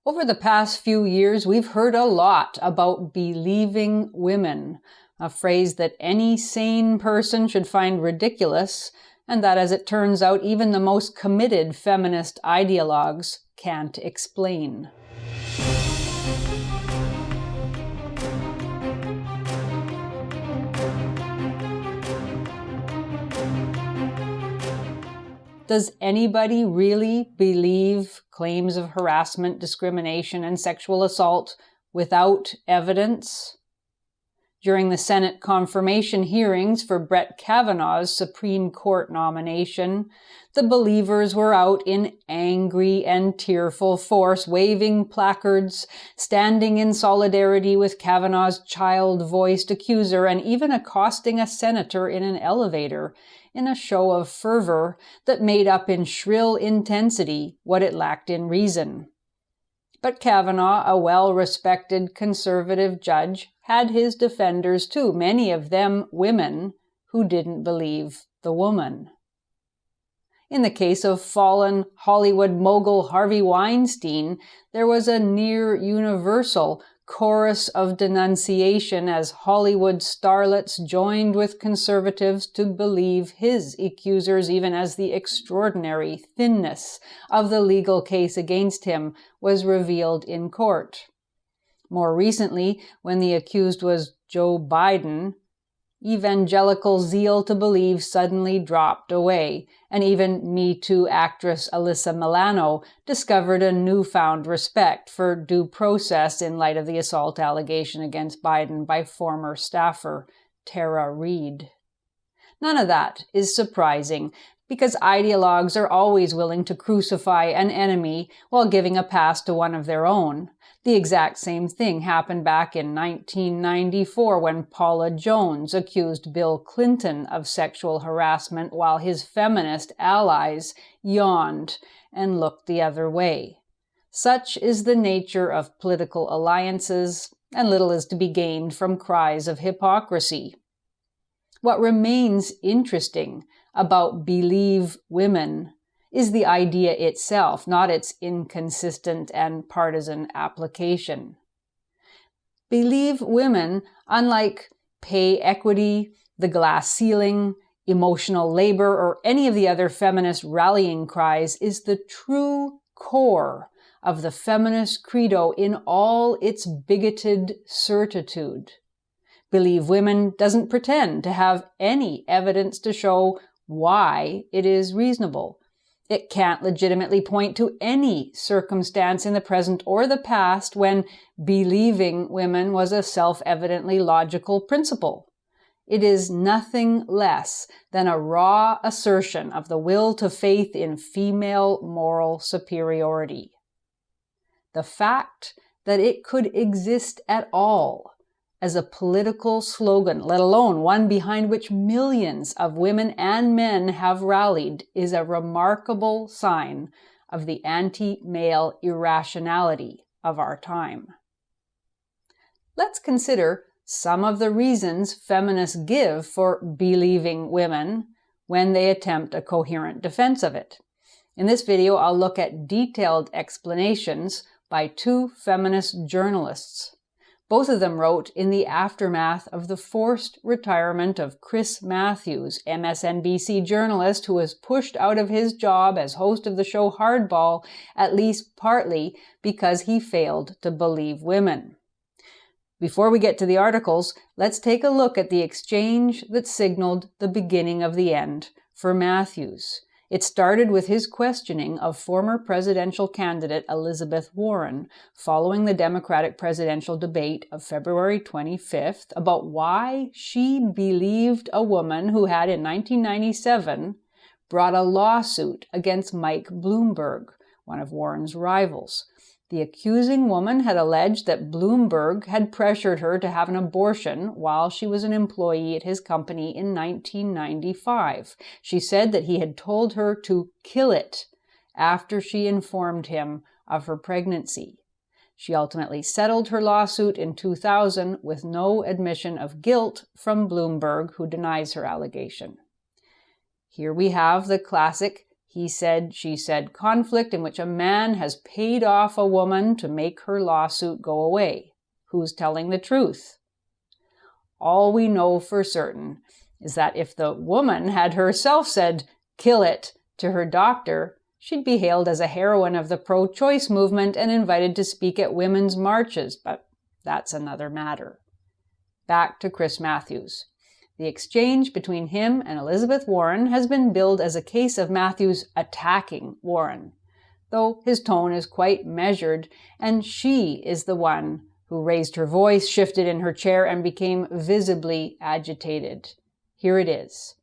Over the past few years, we've heard a lot about believing women, a phrase that any sane person should find ridiculous, and that, as it turns out, even the most committed feminist ideologues can't explain. Does anybody really believe claims of harassment, discrimination, and sexual assault without evidence? During the Senate confirmation hearings for Brett Kavanaugh's Supreme Court nomination, the believers were out in angry and tearful force, waving placards, standing in solidarity with Kavanaugh's child-voiced accuser, and even accosting a senator in an elevator, in a show of fervor that made up in shrill intensity what it lacked in reason. But Kavanaugh, a well-respected conservative judge, had his defenders too, many of them women who didn't believe the woman. In the case of fallen Hollywood mogul Harvey Weinstein, there was a near universal chorus of denunciation as Hollywood starlets joined with conservatives to believe his accusers, even as the extraordinary thinness of the legal case against him was revealed in court. More recently, when the accused was Joe Biden, evangelical zeal to believe suddenly dropped away, and even Me Too actress Alyssa Milano discovered a newfound respect for due process in light of the assault allegation against Biden by former staffer Tara Reid. None of that is surprising, because ideologues are always willing to crucify an enemy while giving a pass to one of their own. The exact same thing happened back in 1994 when Paula Jones accused Bill Clinton of sexual harassment while his feminist allies yawned and looked the other way. Such is the nature of political alliances, and little is to be gained from cries of hypocrisy. What remains interesting about Believe Women is the idea itself, not its inconsistent and partisan application. Believe Women, unlike pay equity, the glass ceiling, emotional labor, or any of the other feminist rallying cries, is the true core of the feminist credo in all its bigoted certitude. Believe Women doesn't pretend to have any evidence to show why it is reasonable. It can't legitimately point to any circumstance in the present or the past when believing women was a self-evidently logical principle. It is nothing less than a raw assertion of the will to faith in female moral superiority. The fact that it could exist at all as a political slogan, let alone one behind which millions of women and men have rallied, is a remarkable sign of the anti-male irrationality of our time. Let's consider some of the reasons feminists give for believing women when they attempt a coherent defense of it. In this video, I'll look at detailed explanations by two feminist journalists. Both of them wrote in the aftermath of the forced retirement of Chris Matthews, MSNBC journalist who was pushed out of his job as host of the show Hardball, at least partly because he failed to believe women. Before we get to the articles, let's take a look at the exchange that signaled the beginning of the end for Matthews. It started with his questioning of former presidential candidate Elizabeth Warren following the Democratic presidential debate of February 25th about why she believed a woman who had in 1997 brought a lawsuit against Mike Bloomberg, one of Warren's rivals. The accusing woman had alleged that Bloomberg had pressured her to have an abortion while she was an employee at his company in 1995. She said that he had told her to kill it after she informed him of her pregnancy. She ultimately settled her lawsuit in 2000 with no admission of guilt from Bloomberg, who denies her allegation. Here we have the classic he said, she said conflict in which a man has paid off a woman to make her lawsuit go away. Who's telling the truth? All we know for certain is that if the woman had herself said, "Kill it," to her doctor, she'd be hailed as a heroine of the pro-choice movement and invited to speak at women's marches, but that's another matter. Back to Chris Matthews. The exchange between him and Elizabeth Warren has been billed as a case of Matthews attacking Warren, though his tone is quite measured, and she is the one who raised her voice, shifted in her chair, and became visibly agitated. Here it is.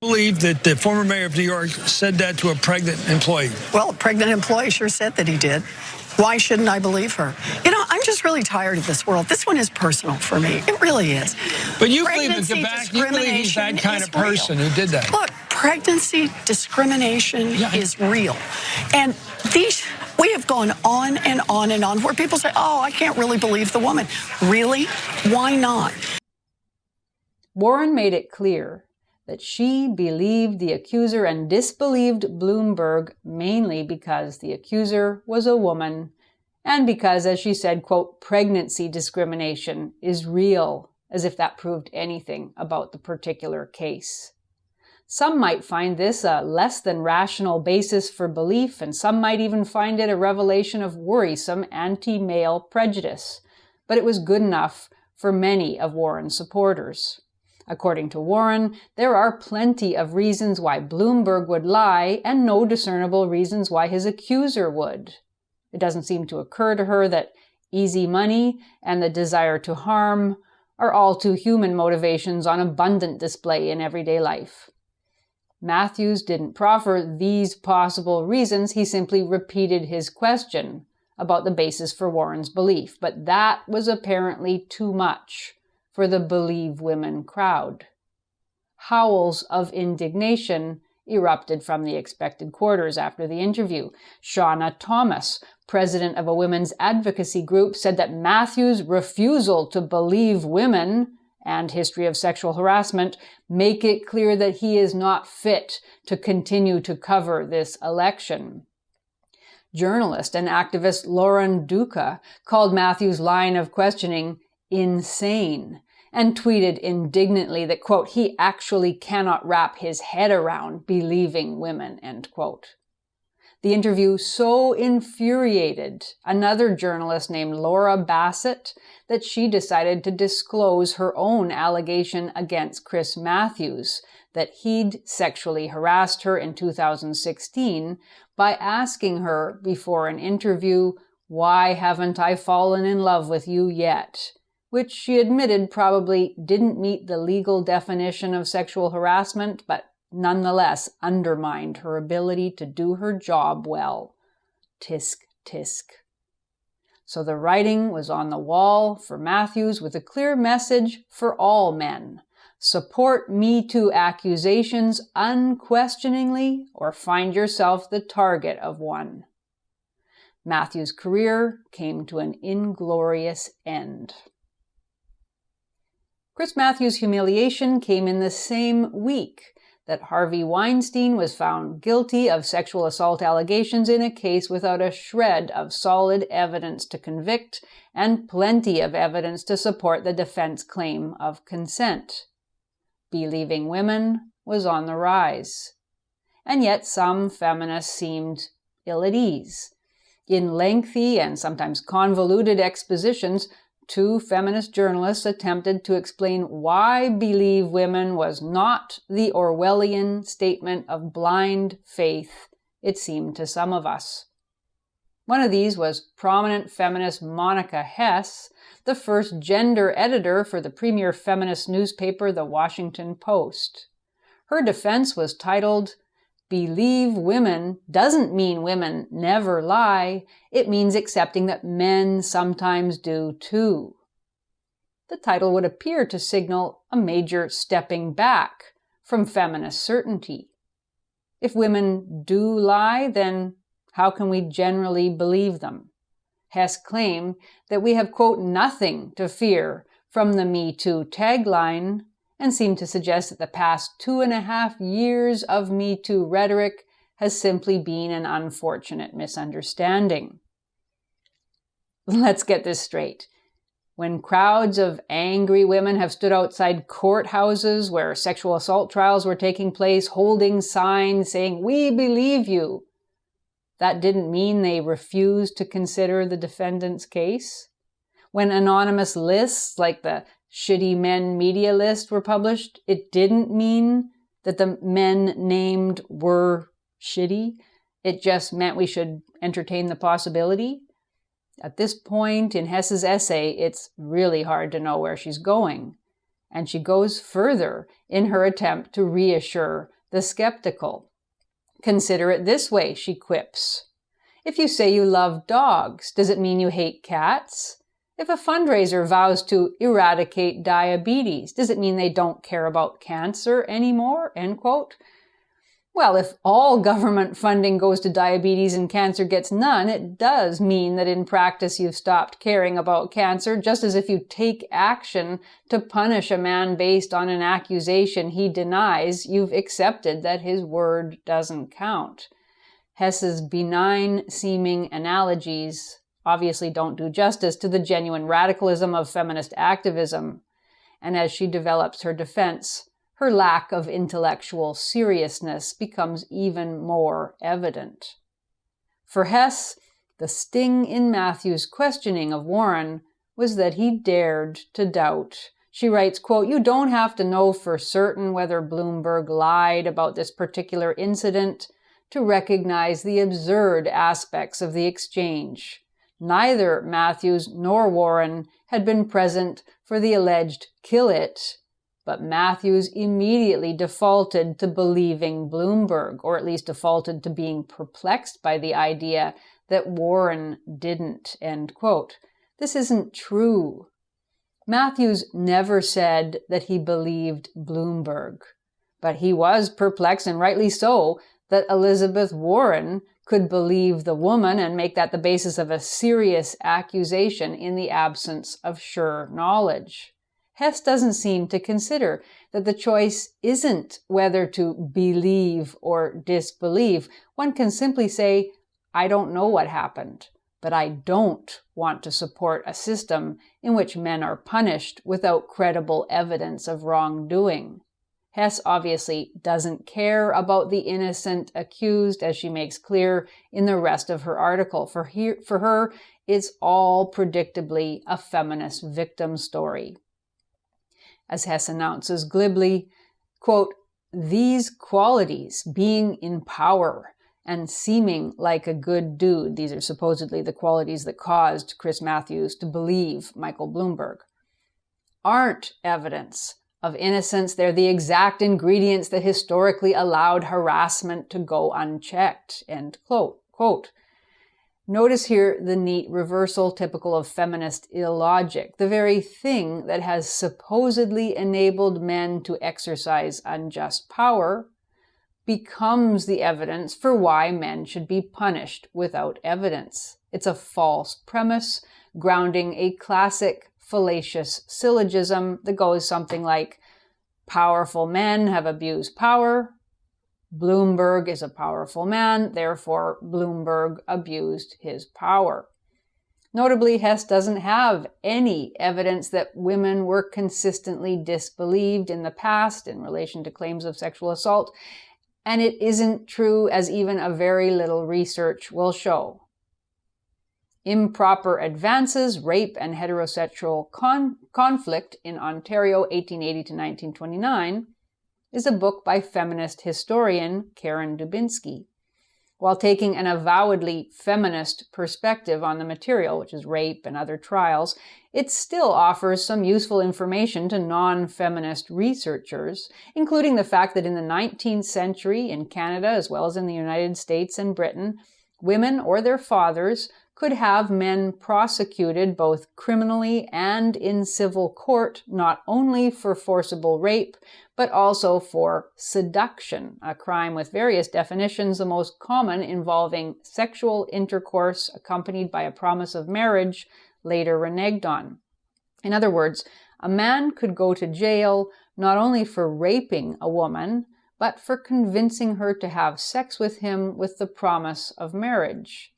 I believe that the former mayor of New York said that to a pregnant employee. Well, a pregnant employee sure said that he did. Why shouldn't I believe her? You know, I'm just really tired of this world. This one is personal for me. It really is. But you believe he's that kind of person who did that? Look, pregnancy discrimination is real. And we have gone on and on and on where people say, oh, I can't really believe the woman. Really? Why not? Warren made it clear that she believed the accuser and disbelieved Bloomberg mainly because the accuser was a woman and because, as she said, quote, pregnancy discrimination is real, as if that proved anything about the particular case. Some might find this a less than rational basis for belief, and some might even find it a revelation of worrisome anti-male prejudice, but it was good enough for many of Warren's supporters. According to Warren, there are plenty of reasons why Bloomberg would lie and no discernible reasons why his accuser would. It doesn't seem to occur to her that easy money and the desire to harm are all too human motivations on abundant display in everyday life. Matthews didn't proffer these possible reasons, he simply repeated his question about the basis for Warren's belief, but that was apparently too much for the Believe Women crowd. Howls of indignation erupted from the expected quarters after the interview. Shauna Thomas, president of a women's advocacy group, said that Matthews' refusal to believe women and history of sexual harassment make it clear that he is not fit to continue to cover this election. Journalist and activist Lauren Duca called Matthews' line of questioning insane and tweeted indignantly that, quote, he actually cannot wrap his head around believing women, end quote. The interview so infuriated another journalist named Laura Bassett that she decided to disclose her own allegation against Chris Matthews that he'd sexually harassed her in 2016 by asking her before an interview, "Why haven't I fallen in love with you yet?" which she admitted probably didn't meet the legal definition of sexual harassment, but nonetheless undermined her ability to do her job well. Tisk, tisk. So the writing was on the wall for Matthews with a clear message for all men. Support Me Too accusations unquestioningly or find yourself the target of one. Matthews' career came to an inglorious end. Chris Matthews' humiliation came in the same week that Harvey Weinstein was found guilty of sexual assault allegations in a case without a shred of solid evidence to convict and plenty of evidence to support the defense claim of consent. Believing women was on the rise. And yet some feminists seemed ill at ease. In lengthy and sometimes convoluted expositions, two feminist journalists attempted to explain why Believe Women was not the Orwellian statement of blind faith it seemed to some of us. One of these was prominent feminist Monica Hess, the first gender editor for the premier feminist newspaper, The Washington Post. Her defense was titled, "Believe Women doesn't mean women never lie. It means accepting that men sometimes do too." The title would appear to signal a major stepping back from feminist certainty. If women do lie, then how can we generally believe them? Hess claimed that we have, quote, nothing to fear from the Me Too tagline, and seem to suggest that the past 2.5 years of Me Too rhetoric has simply been an unfortunate misunderstanding. Let's get this straight. When crowds of angry women have stood outside courthouses where sexual assault trials were taking place, holding signs saying, "We believe you," that didn't mean they refused to consider the defendant's case. When anonymous lists like the Shitty Men Media List were published, it didn't mean that the men named were shitty. It just meant we should entertain the possibility. At this point in Hess's essay, it's really hard to know where she's going. And she goes further in her attempt to reassure the skeptical. "Consider it this way," she quips. "If you say you love dogs, does it mean you hate cats? If a fundraiser vows to eradicate diabetes, does it mean they don't care about cancer anymore?" End quote. Well, if all government funding goes to diabetes and cancer gets none, it does mean that in practice you've stopped caring about cancer, just as if you take action to punish a man based on an accusation he denies, you've accepted that his word doesn't count. Hess's benign-seeming analogies obviously don't do justice to the genuine radicalism of feminist activism, and as she develops her defense, her lack of intellectual seriousness becomes even more evident. For Hess, the sting in Matthews' questioning of Warren was that he dared to doubt. She writes, quote, "You don't have to know for certain whether Bloomberg lied about this particular incident to recognize the absurd aspects of the exchange. Neither Matthews nor Warren had been present for the alleged kill it, but Matthews immediately defaulted to believing Bloomberg, or at least defaulted to being perplexed by the idea that Warren didn't," end quote. This isn't true. Matthews never said that he believed Bloomberg, but he was perplexed, and rightly so, that Elizabeth Warren could believe the woman and make that the basis of a serious accusation in the absence of sure knowledge. Hess doesn't seem to consider that the choice isn't whether to believe or disbelieve. One can simply say, "I don't know what happened, but I don't want to support a system in which men are punished without credible evidence of wrongdoing." Hess obviously doesn't care about the innocent accused, as she makes clear in the rest of her article. For her, it's all predictably a feminist victim story. As Hess announces glibly, quote, "These qualities, being in power and seeming like a good dude," these are supposedly the qualities that caused Chris Matthews to believe Michael Bloomberg, "aren't evidence of innocence. They're the exact ingredients that historically allowed harassment to go unchecked," end quote. Notice here the neat reversal typical of feminist illogic. The very thing that has supposedly enabled men to exercise unjust power becomes the evidence for why men should be punished without evidence. It's a false premise grounding a classic fallacious syllogism that goes something like, "Powerful men have abused power. Bloomberg is a powerful man, therefore Bloomberg abused his power." Notably, Hess doesn't have any evidence that women were consistently disbelieved in the past in relation to claims of sexual assault, and it isn't true, as even a very little research will show. Improper Advances, Rape and Heterosexual Conflict in Ontario, 1880 to 1929, is a book by feminist historian Karen Dubinsky. While taking an avowedly feminist perspective on the material, which is rape and other trials, it still offers some useful information to non-feminist researchers, including the fact that in the 19th century in Canada, as well as in the United States and Britain, women or their fathers could have men prosecuted both criminally and in civil court, not only for forcible rape, but also for seduction, a crime with various definitions, the most common involving sexual intercourse accompanied by a promise of marriage, later reneged on. In other words, a man could go to jail not only for raping a woman, but for convincing her to have sex with him with the promise of marriage.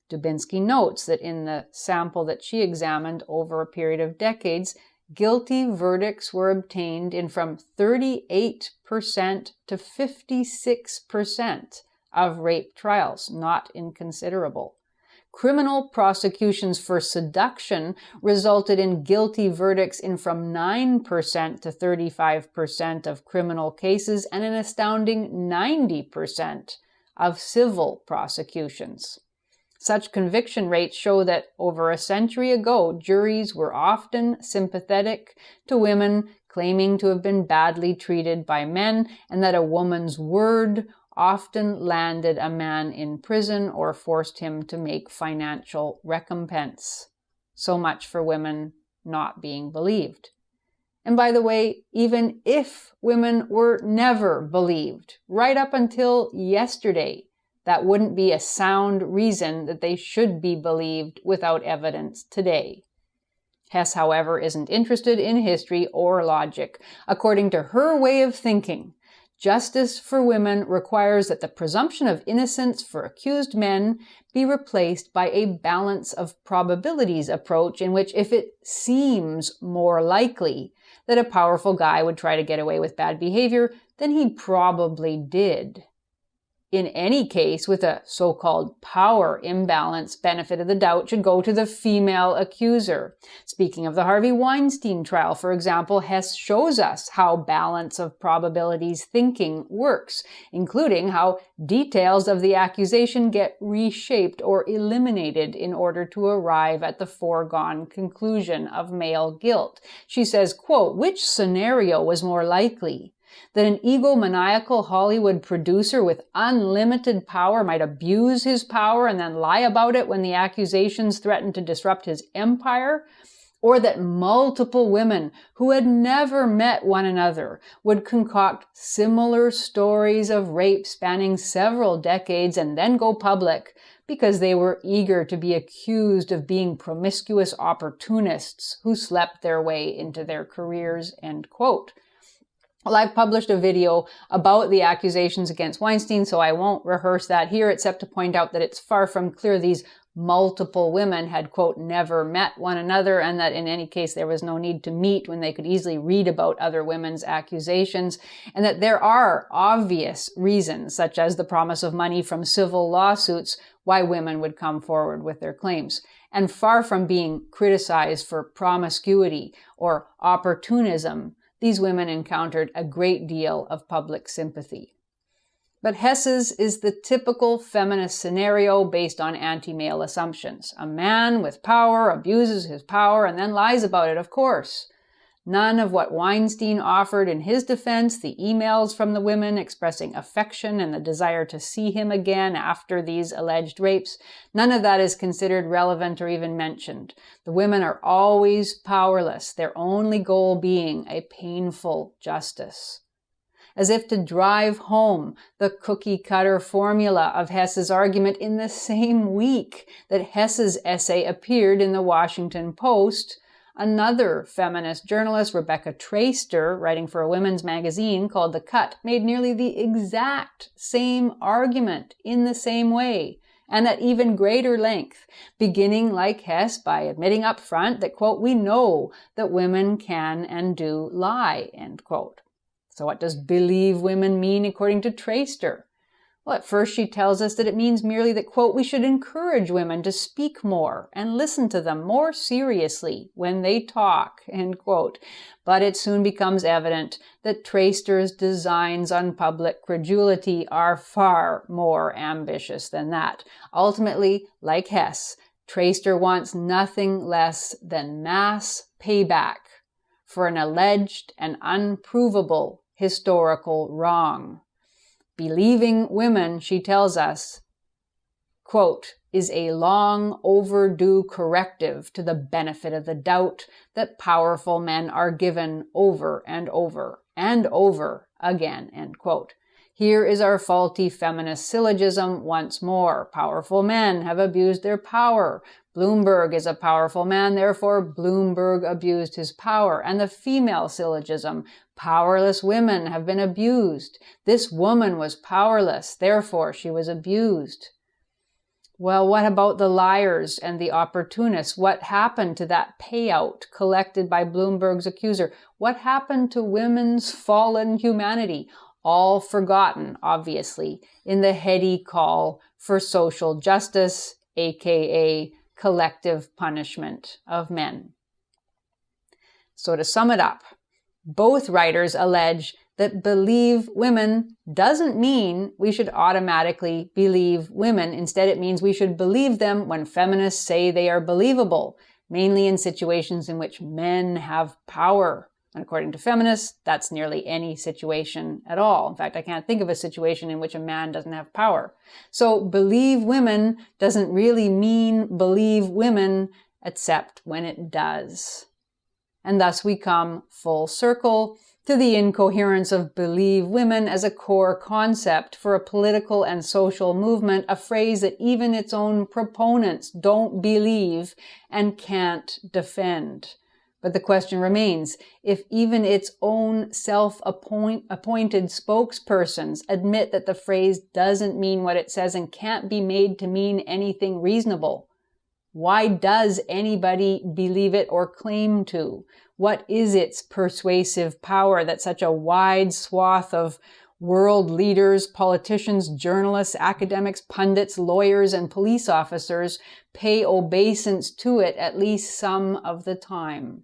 Dubinsky notes that in the sample that she examined over a period of decades, guilty verdicts were obtained in from 38% to 56% of rape trials, not inconsiderable. Criminal prosecutions for seduction resulted in guilty verdicts in from 9% to 35% of criminal cases and an astounding 90% of civil prosecutions. Such conviction rates show that over a century ago, juries were often sympathetic to women claiming to have been badly treated by men, and that a woman's word often landed a man in prison or forced him to make financial recompense. So much for women not being believed. And by the way, even if women were never believed, right up until yesterday, that wouldn't be a sound reason that they should be believed without evidence today. Hess, however, isn't interested in history or logic. According to her way of thinking, justice for women requires that the presumption of innocence for accused men be replaced by a balance of probabilities approach in which, if it seems more likely that a powerful guy would try to get away with bad behavior, then he probably did. In any case, with a so-called power imbalance, benefit of the doubt should go to the female accuser. Speaking of the Harvey Weinstein trial, for example, Hess shows us how balance of probabilities thinking works, including how details of the accusation get reshaped or eliminated in order to arrive at the foregone conclusion of male guilt. She says, quote, "Which scenario was more likely? That an egomaniacal Hollywood producer with unlimited power might abuse his power and then lie about it when the accusations threatened to disrupt his empire? Or that multiple women who had never met one another would concoct similar stories of rape spanning several decades and then go public because they were eager to be accused of being promiscuous opportunists who slept their way into their careers," end quote. Well, I've published a video about the accusations against Weinstein, so I won't rehearse that here, except to point out that it's far from clear these multiple women had, quote, never met one another, and that in any case there was no need to meet when they could easily read about other women's accusations, and that there are obvious reasons, such as the promise of money from civil lawsuits, why women would come forward with their claims. And far from being criticized for promiscuity or opportunism, these women encountered a great deal of public sympathy. But Hess's is the typical feminist scenario based on anti-male assumptions. A man with power abuses his power and then lies about it, of course. None of what Weinstein offered in his defense, the emails from the women expressing affection and the desire to see him again after these alleged rapes, none of that is considered relevant or even mentioned. The women are always powerless, their only goal being a painful justice. As if to drive home the cookie-cutter formula of Hess's argument, in the same week that Hess's essay appeared in the Washington Post, another feminist journalist, Rebecca Traister, writing for a women's magazine called The Cut, made nearly the exact same argument in the same way, and at even greater length, beginning like Hess by admitting up front that, quote, "we know that women can and do lie," end quote. So what does believe women mean according to Traister? Well, at first she tells us that it means merely that, quote, "we should encourage women to speak more and listen to them more seriously when they talk," end quote. But it soon becomes evident that Traister's designs on public credulity are far more ambitious than that. Ultimately, like Hess, Traister wants nothing less than mass payback for an alleged and unprovable historical wrong. Believing women, she tells us, quote, "is a long overdue corrective to the benefit of the doubt that powerful men are given over and over and over again," end quote. Here is our faulty feminist syllogism once more. Powerful men have abused their power. Bloomberg is a powerful man, therefore Bloomberg abused his power. And the female syllogism, powerless women have been abused. This woman was powerless, therefore she was abused. Well, what about the liars and the opportunists? What happened to that payout collected by Bloomberg's accuser? What happened to women's fallen humanity? All forgotten, obviously, in the heady call for social justice, aka collective punishment of men. So to sum it up, both writers allege that believe women doesn't mean we should automatically believe women. Instead, it means we should believe them when feminists say they are believable, mainly in situations in which men have power. And according to feminists, that's nearly any situation at all. In fact, I can't think of a situation in which a man doesn't have power. So believe women doesn't really mean believe women, except when it does. And thus we come full circle to the incoherence of believe women as a core concept for a political and social movement, a phrase that even its own proponents don't believe and can't defend. But the question remains, if even its own self-appointed spokespersons admit that the phrase doesn't mean what it says and can't be made to mean anything reasonable, why does anybody believe it or claim to? What is its persuasive power that such a wide swath of world leaders, politicians, journalists, academics, pundits, lawyers, and police officers pay obeisance to it at least some of the time?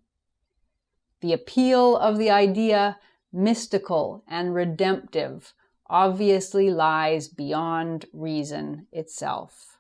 The appeal of the idea, mystical and redemptive, obviously lies beyond reason itself.